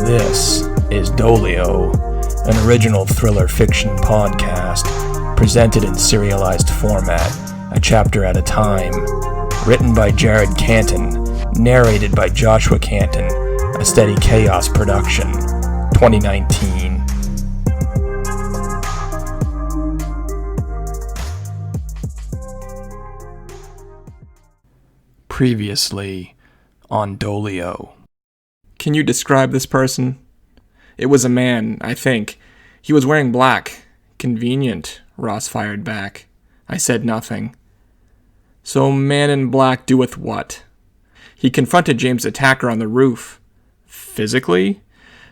This is Doleo, an original thriller fiction podcast presented in serialized format, a chapter at a time. Written by Jared Canton, narrated by Joshua Canton, a SteadyChaos production, 2019. Previously on Doleo. Can you describe this person? It was a man, I think. He was wearing black. Convenient, Ross fired back. I said nothing. So man in black doeth what? He confronted James' attacker on the roof. Physically?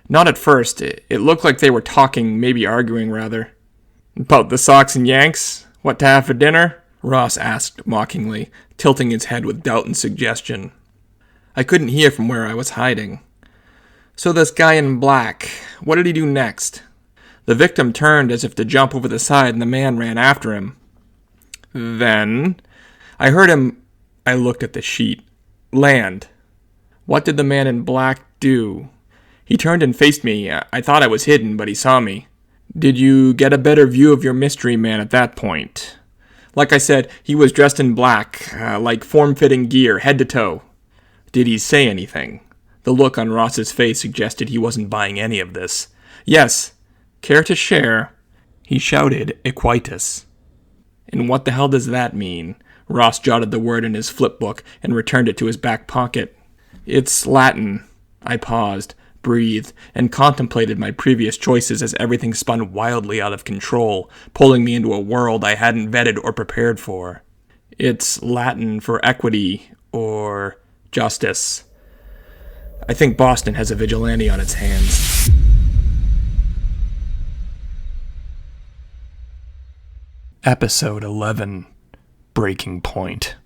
Not at first. It looked like they were talking, maybe arguing rather. About the Sox and Yanks? What to have for dinner? Ross asked mockingly, tilting his head with doubt and suggestion. I couldn't hear from where I was hiding. So this guy in black, what did he do next? The victim turned as if to jump over the side and the man ran after him. Then, I heard him, I looked at the sheet, land. What did the man in black do? He turned and faced me. I thought I was hidden, but he saw me. Did you get a better view of your mystery man at that point? Like I said, he was dressed in black, like form-fitting gear, head to toe. Did he say anything? The look on Ross's face suggested he wasn't buying any of this. Yes. Care to share? He shouted, equitus. And what the hell does that mean? Ross jotted the word in his flipbook and returned it to his back pocket. It's Latin. I paused, breathed, and contemplated my previous choices as everything spun wildly out of control, pulling me into a world I hadn't vetted or prepared for. It's Latin for equity, or justice. I think Boston has a vigilante on its hands. Episode 11, Breaking Point.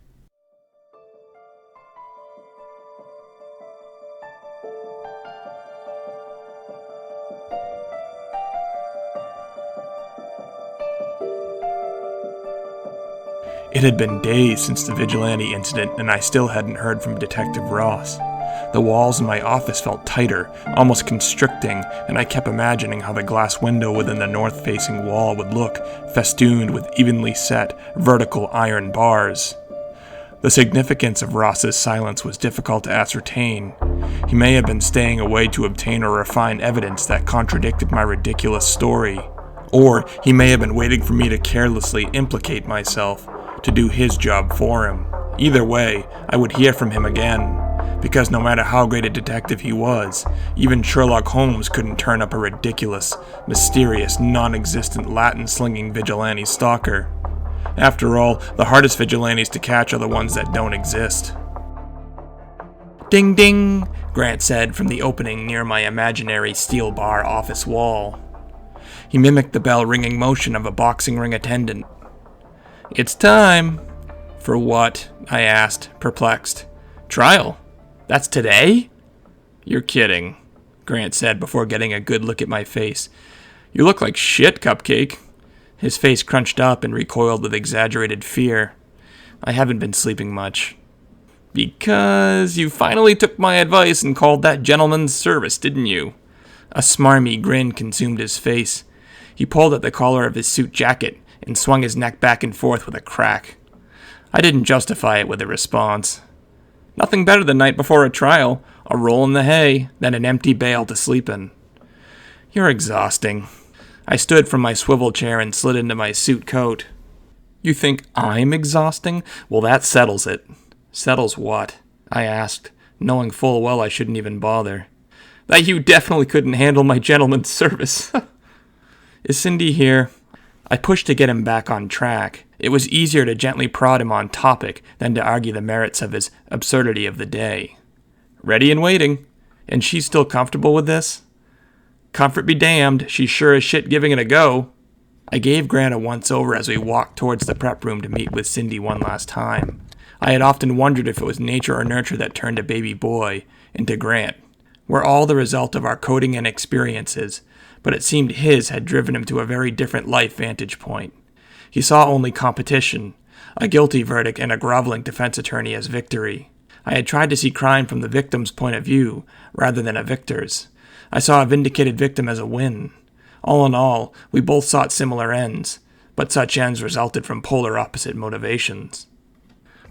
It had been days since the vigilante incident, and I still hadn't heard from Detective Ross. The walls in my office felt tighter, almost constricting, and I kept imagining how the glass window within the north-facing wall would look, festooned with evenly set, vertical iron bars. The significance of Ross's silence was difficult to ascertain. He may have been staying away to obtain or refine evidence that contradicted my ridiculous story. Or he may have been waiting for me to carelessly implicate myself, to do his job for him. Either way, I would hear from him again. Because no matter how great a detective he was, even Sherlock Holmes couldn't turn up a ridiculous, mysterious, non-existent Latin-slinging vigilante stalker. After all, the hardest vigilantes to catch are the ones that don't exist. Ding ding, Grant said from the opening near my imaginary steel bar office wall. He mimicked the bell-ringing motion of a boxing ring attendant. It's time. For what? I asked, perplexed. Trial. That's today? You're kidding, Grant said before getting a good look at my face. You look like shit, Cupcake. His face crunched up and recoiled with exaggerated fear. I haven't been sleeping much. Because you finally took my advice and called that gentleman's service, didn't you? A smarmy grin consumed his face. He pulled at the collar of his suit jacket and swung his neck back and forth with a crack. I didn't justify it with a response. Nothing better the night before a trial, a roll in the hay, than an empty bale to sleep in. You're exhausting. I stood from my swivel chair and slid into my suit coat. You think I'm exhausting? Well, that settles it. Settles what? I asked, knowing full well I shouldn't even bother. That you definitely couldn't handle my gentleman's service. Is Cindy here? I pushed to get him back on track. It was easier to gently prod him on topic than to argue the merits of his absurdity of the day. Ready and waiting. And she's still comfortable with this? Comfort be damned, she's sure as shit giving it a go. I gave Grant a once-over as we walked towards the prep room to meet with Cindy one last time. I had often wondered if it was nature or nurture that turned a baby boy into Grant. We're all the result of our coding and experiences, but it seemed his had driven him to a very different life vantage point. He saw only competition, a guilty verdict and a groveling defense attorney as victory. I had tried to see crime from the victim's point of view, rather than a victor's. I saw a vindicated victim as a win. All in all, we both sought similar ends, but such ends resulted from polar opposite motivations.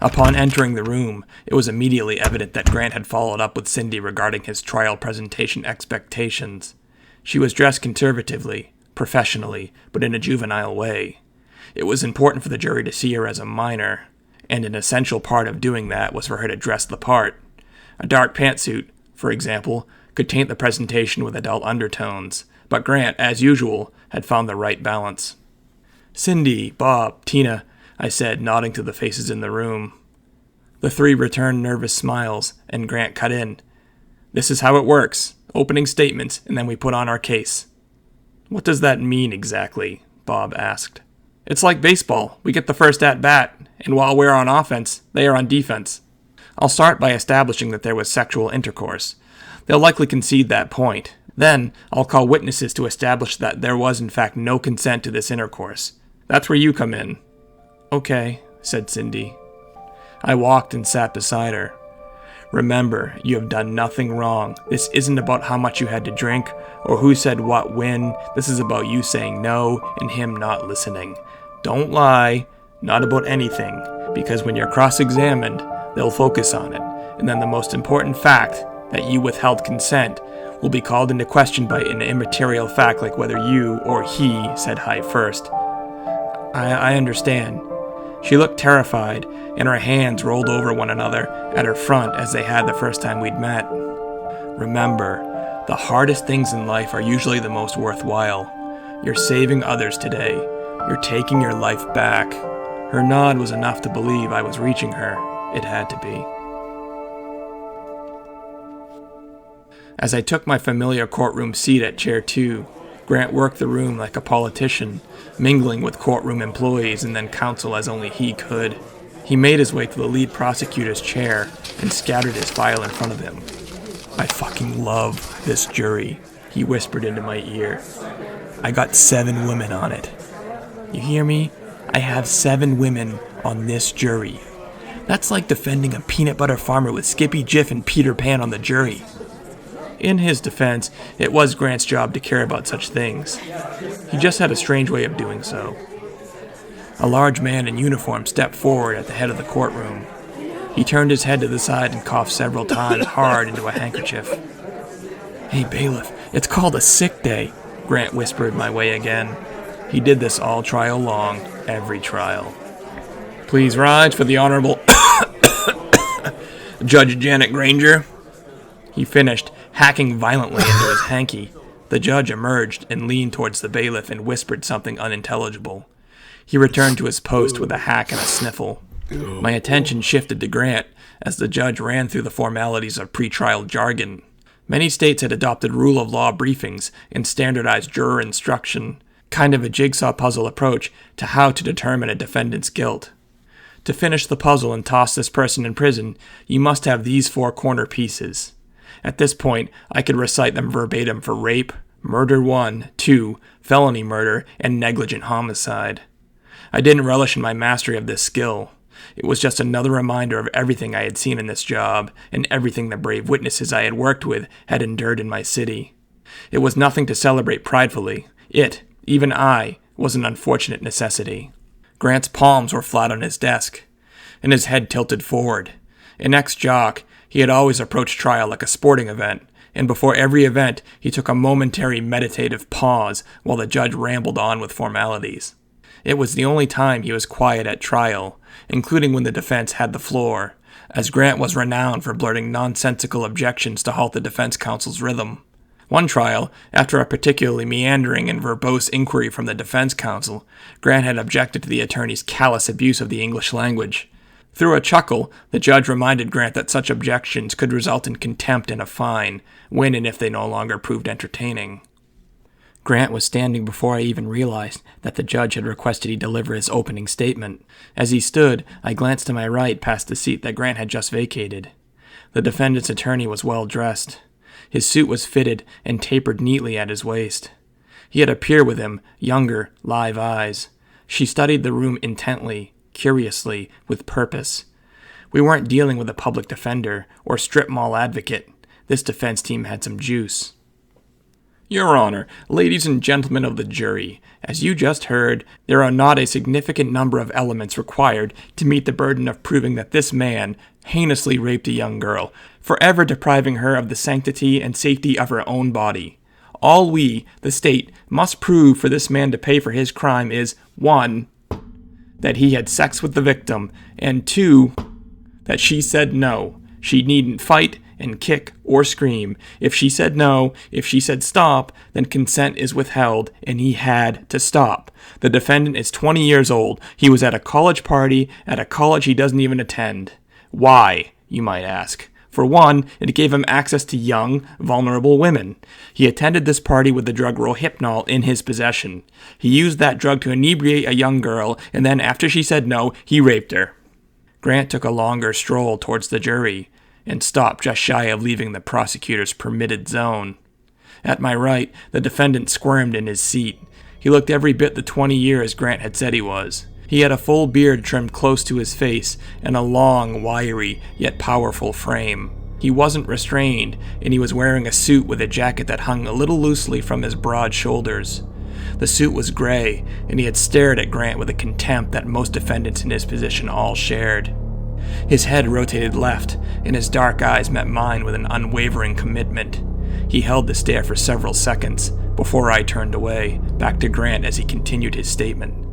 Upon entering the room, it was immediately evident that Grant had followed up with Cindy regarding his trial presentation expectations. She was dressed conservatively, professionally, but in a juvenile way. It was important for the jury to see her as a minor, and an essential part of doing that was for her to dress the part. A dark pantsuit, for example, could taint the presentation with adult undertones, but Grant, as usual, had found the right balance. "Cindy, Bob, Tina," I said, nodding to the faces in the room. The three returned nervous smiles, and Grant cut in. "This is how it works. Opening statements, and then we put on our case." "What does that mean exactly?" Bob asked. "It's like baseball. We get the first at-bat, and while we're on offense, they are on defense. I'll start by establishing that there was sexual intercourse. They'll likely concede that point. Then, I'll call witnesses to establish that there was in fact no consent to this intercourse. That's where you come in." "Okay," said Cindy. I walked and sat beside her. "Remember, you have done nothing wrong. This isn't about how much you had to drink, or who said what when. This is about you saying no, and him not listening. Don't lie, not about anything, because when you're cross-examined, they'll focus on it, and then the most important fact, that you withheld consent, will be called into question by an immaterial fact like whether you or he said hi first." I understand." She looked terrified, and her hands rolled over one another at her front as they had the first time we'd met. "Remember, the hardest things in life are usually the most worthwhile. You're saving others today. You're taking your life back." Her nod was enough to believe I was reaching her. It had to be. As I took my familiar courtroom seat at chair 2, Grant worked the room like a politician, mingling with courtroom employees and then counsel as only he could. He made his way to the lead prosecutor's chair and scattered his file in front of him. "I fucking love this jury," he whispered into my ear. "I got 7 women on it. You hear me? I have 7 women on this jury. That's like defending a peanut butter farmer with Skippy, Jif, and Peter Pan on the jury." In his defense, it was Grant's job to care about such things. He just had a strange way of doing so. A large man in uniform stepped forward at the head of the courtroom. He turned his head to the side and coughed several times hard into a handkerchief. "Hey, bailiff, it's called a sick day," Grant whispered my way again. He did this all trial long, every trial. "Please rise for the Honorable Judge Janet Granger." He finished, hacking violently into his hanky. The judge emerged and leaned towards the bailiff and whispered something unintelligible. He returned to his post with a hack and a sniffle. My attention shifted to Grant as the judge ran through the formalities of pretrial jargon. Many states had adopted rule of law briefings and standardized juror instruction, kind of a jigsaw puzzle approach to how to determine a defendant's guilt. To finish the puzzle and toss this person in prison, you must have these 4 corner pieces. At this point, I could recite them verbatim for rape, murder 1, 2, felony murder, and negligent homicide. I didn't relish in my mastery of this skill. It was just another reminder of everything I had seen in this job, and everything the brave witnesses I had worked with had endured in my city. It was nothing to celebrate pridefully. It, even I, was an unfortunate necessity. Grant's palms were flat on his desk, and his head tilted forward. An ex-jock, he had always approached trial like a sporting event, and before every event he took a momentary meditative pause while the judge rambled on with formalities. It was the only time he was quiet at trial, including when the defense had the floor, as Grant was renowned for blurting nonsensical objections to halt the defense counsel's rhythm. One trial, after a particularly meandering and verbose inquiry from the defense counsel, Grant had objected to the attorney's callous abuse of the English language. Through a chuckle, the judge reminded Grant that such objections could result in contempt and a fine, when and if they no longer proved entertaining. Grant was standing before I even realized that the judge had requested he deliver his opening statement. As he stood, I glanced to my right past the seat that Grant had just vacated. The defendant's attorney was well dressed. His suit was fitted and tapered neatly at his waist. He had a peer with him, younger, live eyes. She studied the room intently, curiously, with purpose. We weren't dealing with a public defender or strip mall advocate. This defense team had some juice. Your Honor, ladies and gentlemen of the jury, as you just heard, there are not a significant number of elements required to meet the burden of proving that this man heinously raped a young girl, forever depriving her of the sanctity and safety of her own body. All we, the state, must prove for this man to pay for his crime is 1. That he had sex with the victim, and 2. That she said no. She needn't fight and kick or scream. If she said no, if she said stop, then consent is withheld, and he had to stop. The defendant is 20 years old. He was at a college party, at a college he doesn't even attend. Why, you might ask? For one, it gave him access to young, vulnerable women. He attended this party with the drug Rohypnol in his possession. He used that drug to inebriate a young girl, and then after she said no, he raped her. Grant took a longer stroll towards the jury, and stopped just shy of leaving the prosecutor's permitted zone. At my right, the defendant squirmed in his seat. He looked every bit the 20 years Grant had said he was. He had a full beard trimmed close to his face, and a long, wiry, yet powerful frame. He wasn't restrained, and he was wearing a suit with a jacket that hung a little loosely from his broad shoulders. The suit was gray, and he had stared at Grant with a contempt that most defendants in his position all shared. His head rotated left, and his dark eyes met mine with an unwavering commitment. He held the stare for several seconds, before I turned away, back to Grant as he continued his statement.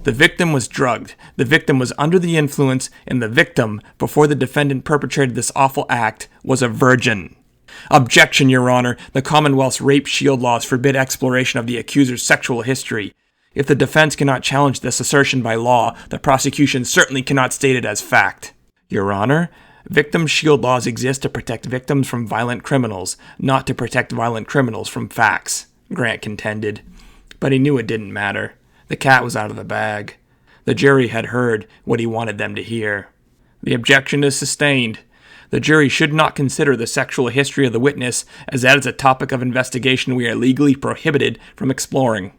The victim was drugged, the victim was under the influence, and the victim, before the defendant perpetrated this awful act, was a virgin. Objection, Your Honor. The Commonwealth's rape shield laws forbid exploration of the accuser's sexual history. If the defense cannot challenge this assertion by law, the prosecution certainly cannot state it as fact. Your Honor, victim shield laws exist to protect victims from violent criminals, not to protect violent criminals from facts, Grant contended. But he knew it didn't matter. The cat was out of the bag. The jury had heard what he wanted them to hear. The objection is sustained. The jury should not consider the sexual history of the witness, as that is a topic of investigation we are legally prohibited from exploring.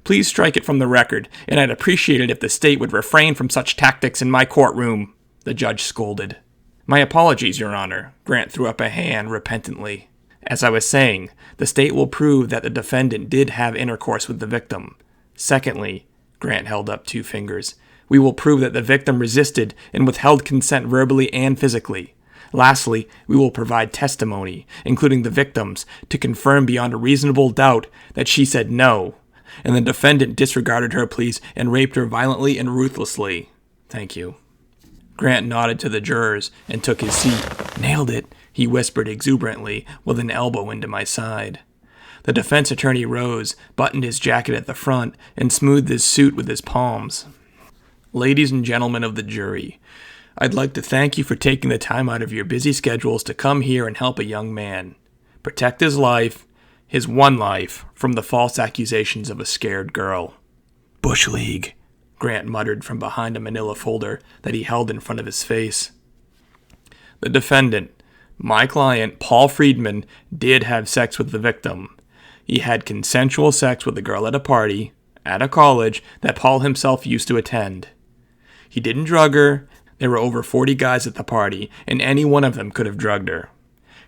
Please strike it from the record, and I'd appreciate it if the state would refrain from such tactics in my courtroom, the judge scolded. My apologies, Your Honor. Grant threw up a hand repentantly. As I was saying, the state will prove that the defendant did have intercourse with the victim. Secondly, Grant held up 2 fingers, we will prove that the victim resisted and withheld consent verbally and physically. Lastly, we will provide testimony, including the victim's, to confirm beyond a reasonable doubt that she said no, and the defendant disregarded her pleas and raped her violently and ruthlessly. Thank you. Grant nodded to the jurors and took his seat. Nailed it, he whispered exuberantly, with an elbow into my side. The defense attorney rose, buttoned his jacket at the front, and smoothed his suit with his palms. Ladies and gentlemen of the jury, I'd like to thank you for taking the time out of your busy schedules to come here and help a young man. Protect his life, his one life, from the false accusations of a scared girl. Bush League, Grant muttered from behind a manila folder that he held in front of his face. The defendant, my client, Paul Friedman, did have sex with the victim. He had consensual sex with a girl at a party, at a college, that Paul himself used to attend. He didn't drug her. There were over 40 guys at the party, and any one of them could have drugged her.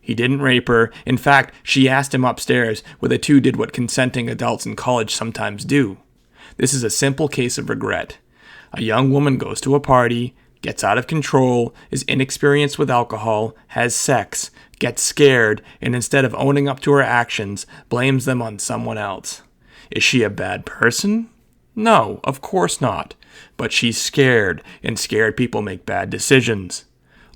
He didn't rape her. In fact, she asked him upstairs, where the two did what consenting adults in college sometimes do. This is a simple case of regret. A young woman goes to a party, gets out of control, is inexperienced with alcohol, has sex, gets scared, and instead of owning up to her actions, blames them on someone else. Is she a bad person? No, of course not. But she's scared, and scared people make bad decisions.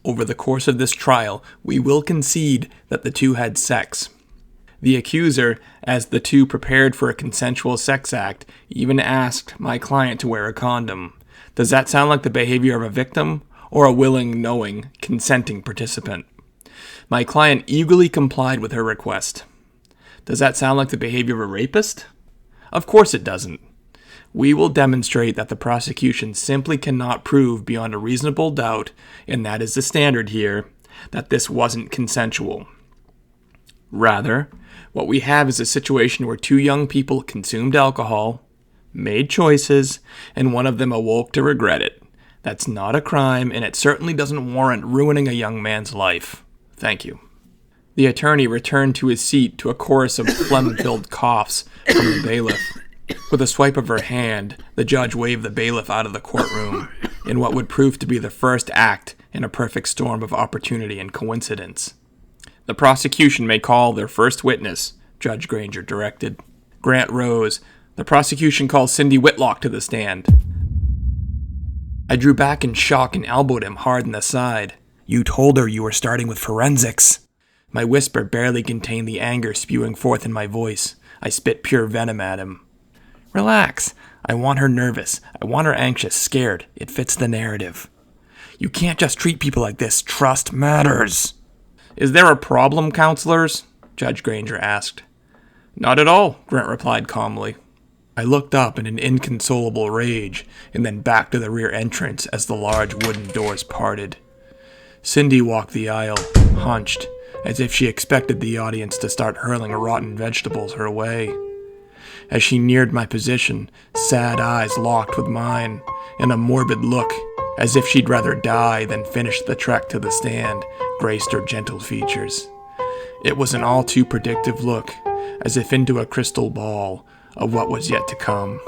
Over the course of this trial, we will concede that the two had sex. The accuser, as the two prepared for a consensual sex act, even asked my client to wear a condom. Does that sound like the behavior of a victim, or a willing, knowing, consenting participant? My client eagerly complied with her request. Does that sound like the behavior of a rapist? Of course it doesn't. We will demonstrate that the prosecution simply cannot prove beyond a reasonable doubt, and that is the standard here, that this wasn't consensual. Rather, what we have is a situation where two young people consumed alcohol, made choices, and one of them awoke to regret it. That's not a crime, and it certainly doesn't warrant ruining a young man's life. Thank you. The attorney returned to his seat to a chorus of phlegm-filled coughs from the bailiff. With a swipe of her hand, the judge waved the bailiff out of the courtroom in what would prove to be the first act in a perfect storm of opportunity and coincidence. "The prosecution may call their first witness," Judge Granger directed. Grant rose. "The prosecution calls Cindy Whitlock to the stand." I drew back in shock and elbowed him hard in the side. "You told her you were starting with forensics." My whisper barely contained the anger spewing forth in my voice. I spit pure venom at him. "Relax. I want her nervous. I want her anxious, scared. It fits the narrative." "You can't just treat people like this. Trust matters." "Is there a problem, counselors?" Judge Granger asked. "Not at all," Grant replied calmly. I looked up in an inconsolable rage, and then back to the rear entrance as the large wooden doors parted. Cindy walked the aisle, hunched, as if she expected the audience to start hurling rotten vegetables her way. As she neared my position, sad eyes locked with mine, and a morbid look, as if she'd rather die than finish the trek to the stand, graced her gentle features. It was an all too predictive look, as if into a crystal ball of what was yet to come.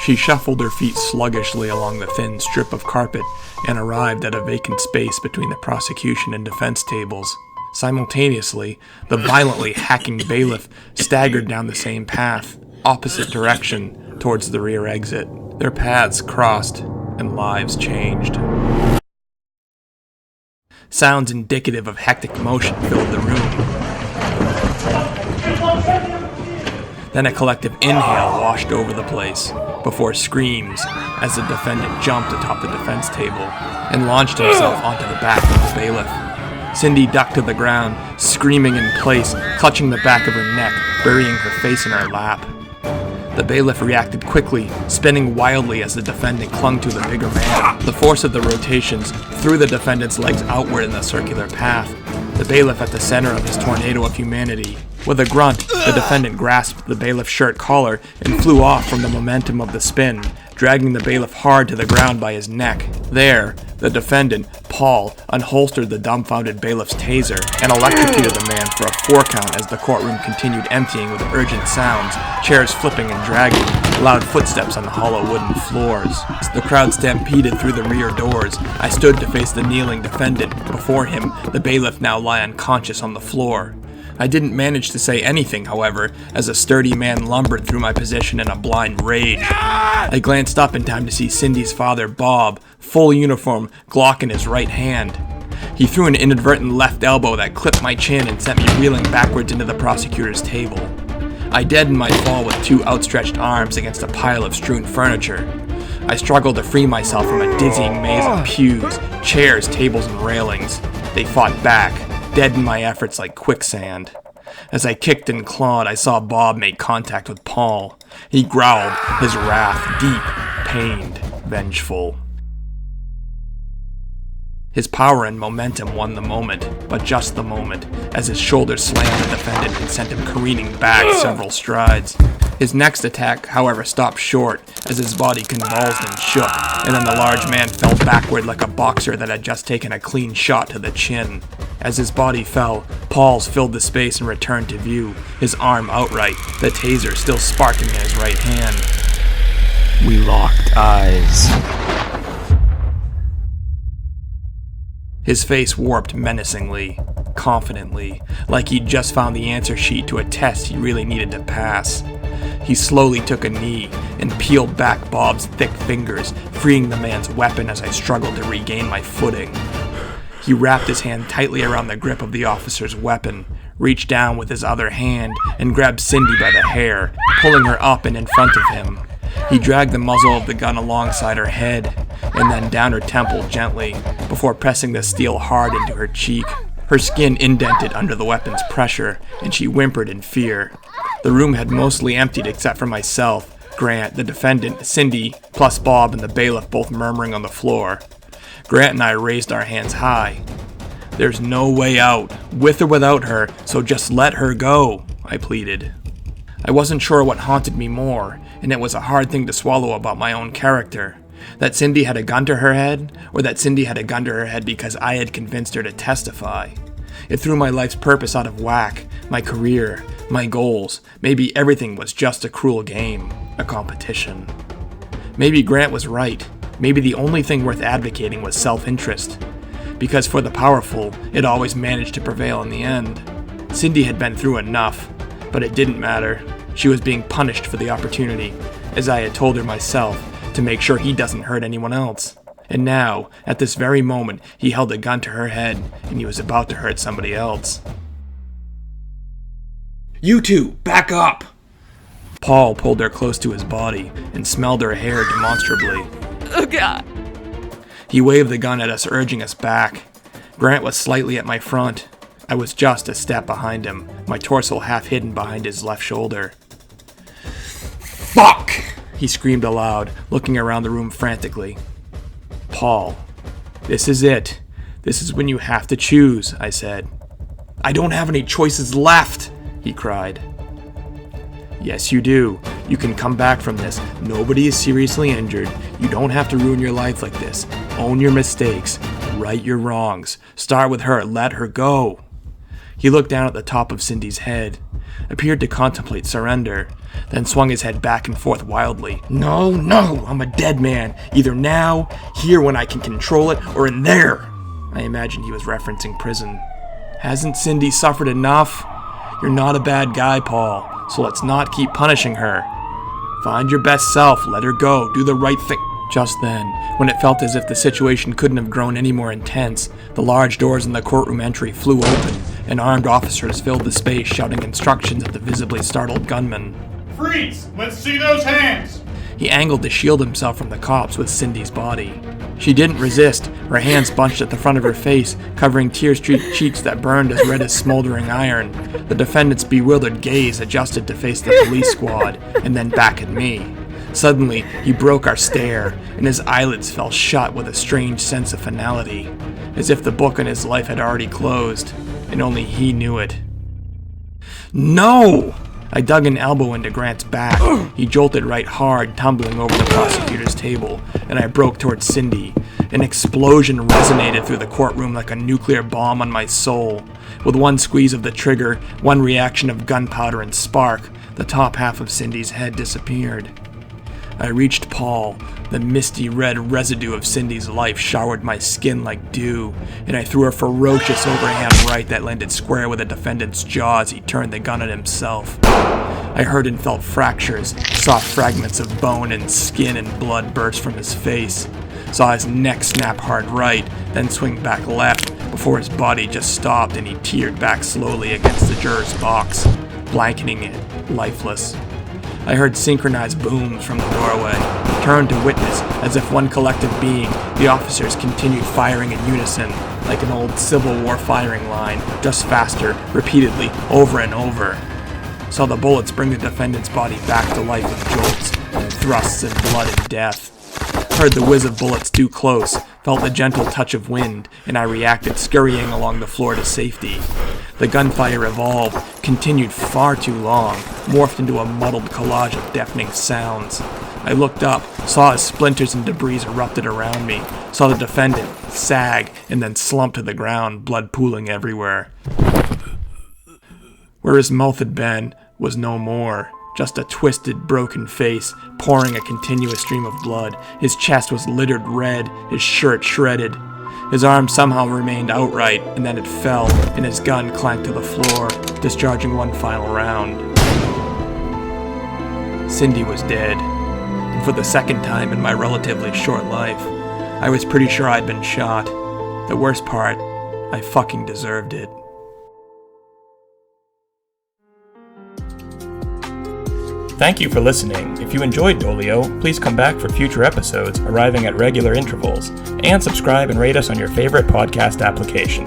She shuffled her feet sluggishly along the thin strip of carpet and arrived at a vacant space between the prosecution and defense tables. Simultaneously, the violently hacking bailiff staggered down the same path, opposite direction, towards the rear exit. Their paths crossed, and lives changed. Sounds indicative of hectic motion filled the room. Then a collective inhale washed over the place, before screams as the defendant jumped atop the defense table and launched himself onto the back of the bailiff. Cindy ducked to the ground, screaming in place, clutching the back of her neck, burying her face in her lap. The bailiff reacted quickly, spinning wildly as the defendant clung to the bigger man. The force of the rotations threw the defendant's legs outward in the circular path, the bailiff at the center of his tornado of humanity. With a grunt, the defendant grasped the bailiff's shirt collar and flew off from the momentum of the spin, dragging the bailiff hard to the ground by his neck. There, the defendant, Paul, unholstered the dumbfounded bailiff's taser and electrocuted the man for a 4 count as the courtroom continued emptying with urgent sounds, chairs flipping and dragging, loud footsteps on the hollow wooden floors. As the crowd stampeded through the rear doors, I stood to face the kneeling defendant. Before him, the bailiff now lay unconscious on the floor. I didn't manage to say anything, however, as a sturdy man lumbered through my position in a blind rage. I glanced up in time to see Cindy's father, Bob, full uniform, Glock in his right hand. He threw an inadvertent left elbow that clipped my chin and sent me reeling backwards into the prosecutor's table. I deadened my fall with 2 outstretched arms against a pile of strewn furniture. I struggled to free myself from a dizzying maze of pews, chairs, tables, and railings. They fought back, deadened my efforts like quicksand. As I kicked and clawed, I saw Bob make contact with Paul. He growled, his wrath deep, pained, vengeful. His power and momentum won the moment, but just the moment, as his shoulder slammed the defendant and sent him careening back several strides. His next attack, however, stopped short, as his body convulsed and shook, and then the large man fell backward like a boxer that had just taken a clean shot to the chin. As his body fell, Paul's filled the space and returned to view, his arm outright, the taser still sparking in his right hand. We locked eyes. His face warped menacingly, confidently, like he'd just found the answer sheet to a test he really needed to pass. He slowly took a knee and peeled back Bob's thick fingers, freeing the man's weapon as I struggled to regain my footing. He wrapped his hand tightly around the grip of the officer's weapon, reached down with his other hand, and grabbed Cindy by the hair, pulling her up and in front of him. He dragged the muzzle of the gun alongside her head, and then down her temple gently, before pressing the steel hard into her cheek. Her skin indented under the weapon's pressure, and she whimpered in fear. The room had mostly emptied except for myself, Grant, the defendant, Cindy, plus Bob and the bailiff both murmuring on the floor. Grant and I raised our hands high. "There's no way out, with or without her, so just let her go," I pleaded. I wasn't sure what haunted me more, and it was a hard thing to swallow about my own character. That Cindy had a gun to her head, or that Cindy had a gun to her head because I had convinced her to testify. It threw my life's purpose out of whack, my career, my goals. Maybe everything was just a cruel game, a competition. Maybe Grant was right. Maybe the only thing worth advocating was self-interest. Because for the powerful, it always managed to prevail in the end. Cindy had been through enough, but it didn't matter. She was being punished for the opportunity, as I had told her myself, to make sure he doesn't hurt anyone else. And now, at this very moment, he held a gun to her head, and he was about to hurt somebody else. "You two, back up!" Paul pulled her close to his body and smelled her hair demonstrably. Oh, God. He waved the gun at us, urging us back. Grant was slightly at my front. I was just a step behind him, my torso half hidden behind his left shoulder. "Fuck!" he screamed aloud, looking around the room frantically. "Paul, this is it. This is when you have to choose," I said. "I don't have any choices left," he cried. "Yes, you do. You can come back from this. Nobody is seriously injured. You don't have to ruin your life like this. Own your mistakes. Right your wrongs. Start with her. Let her go." He looked down at the top of Cindy's head, appeared to contemplate surrender, then swung his head back and forth wildly. No, I'm a dead man. Either now, here when I can control it, or in there." I imagine he was referencing prison. "Hasn't Cindy suffered enough? You're not a bad guy, Paul, so let's not keep punishing her. Find your best self, let her go, do the right thing." Just then, when it felt as if the situation couldn't have grown any more intense, the large doors in the courtroom entry flew open, and armed officers filled the space shouting instructions at the visibly startled gunman. "Freeze! Let's see those hands!" He angled to shield himself from the cops with Cindy's body. She didn't resist, her hands bunched at the front of her face, covering tear-streaked cheeks that burned as red as smoldering iron. The defendant's bewildered gaze adjusted to face the police squad, and then back at me. Suddenly, he broke our stare, and his eyelids fell shut with a strange sense of finality, as if the book on his life had already closed, and only he knew it. "No!" I dug an elbow into Grant's back. He jolted right hard, tumbling over the prosecutor's table, and I broke towards Cindy. An explosion resonated through the courtroom like a nuclear bomb on my soul. With one squeeze of the trigger, one reaction of gunpowder and spark, the top half of Cindy's head disappeared. I reached Paul. The misty red residue of Cindy's life showered my skin like dew, and I threw a ferocious overhand right that landed square with the defendant's jaw as he turned the gun at himself. I heard and felt fractures, saw fragments of bone and skin and blood burst from his face, saw his neck snap hard right, then swing back left, before his body just stopped and he teared back slowly against the juror's box, blanketing it, lifeless. I heard synchronized booms from the doorway, turned to witness as if one collective being, the officers continued firing in unison, like an old Civil War firing line, just faster, repeatedly, over and over. Saw the bullets bring the defendant's body back to life with jolts, and thrusts and blood and death. Heard the whiz of bullets too close, felt the gentle touch of wind, and I reacted, scurrying along the floor to safety. The gunfire evolved, continued far too long, morphed into a muddled collage of deafening sounds. I looked up, saw as splinters and debris erupted around me, saw the defendant sag and then slump to the ground, blood pooling everywhere. Where his mouth had been was no more. Just a twisted, broken face, pouring a continuous stream of blood. His chest was littered red, his shirt shredded. His arm somehow remained outright, and then it fell, and his gun clanked to the floor, discharging one final round. Cindy was dead, and for the second time in my relatively short life, I was pretty sure I'd been shot. The worst part, I fucking deserved it. Thank you for listening. If you enjoyed Doleo, please come back for future episodes arriving at regular intervals, and subscribe and rate us on your favorite podcast application.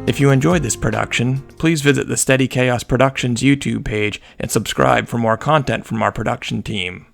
If you enjoyed this production, please visit the SteadyChaos Productions YouTube page and subscribe for more content from our production team.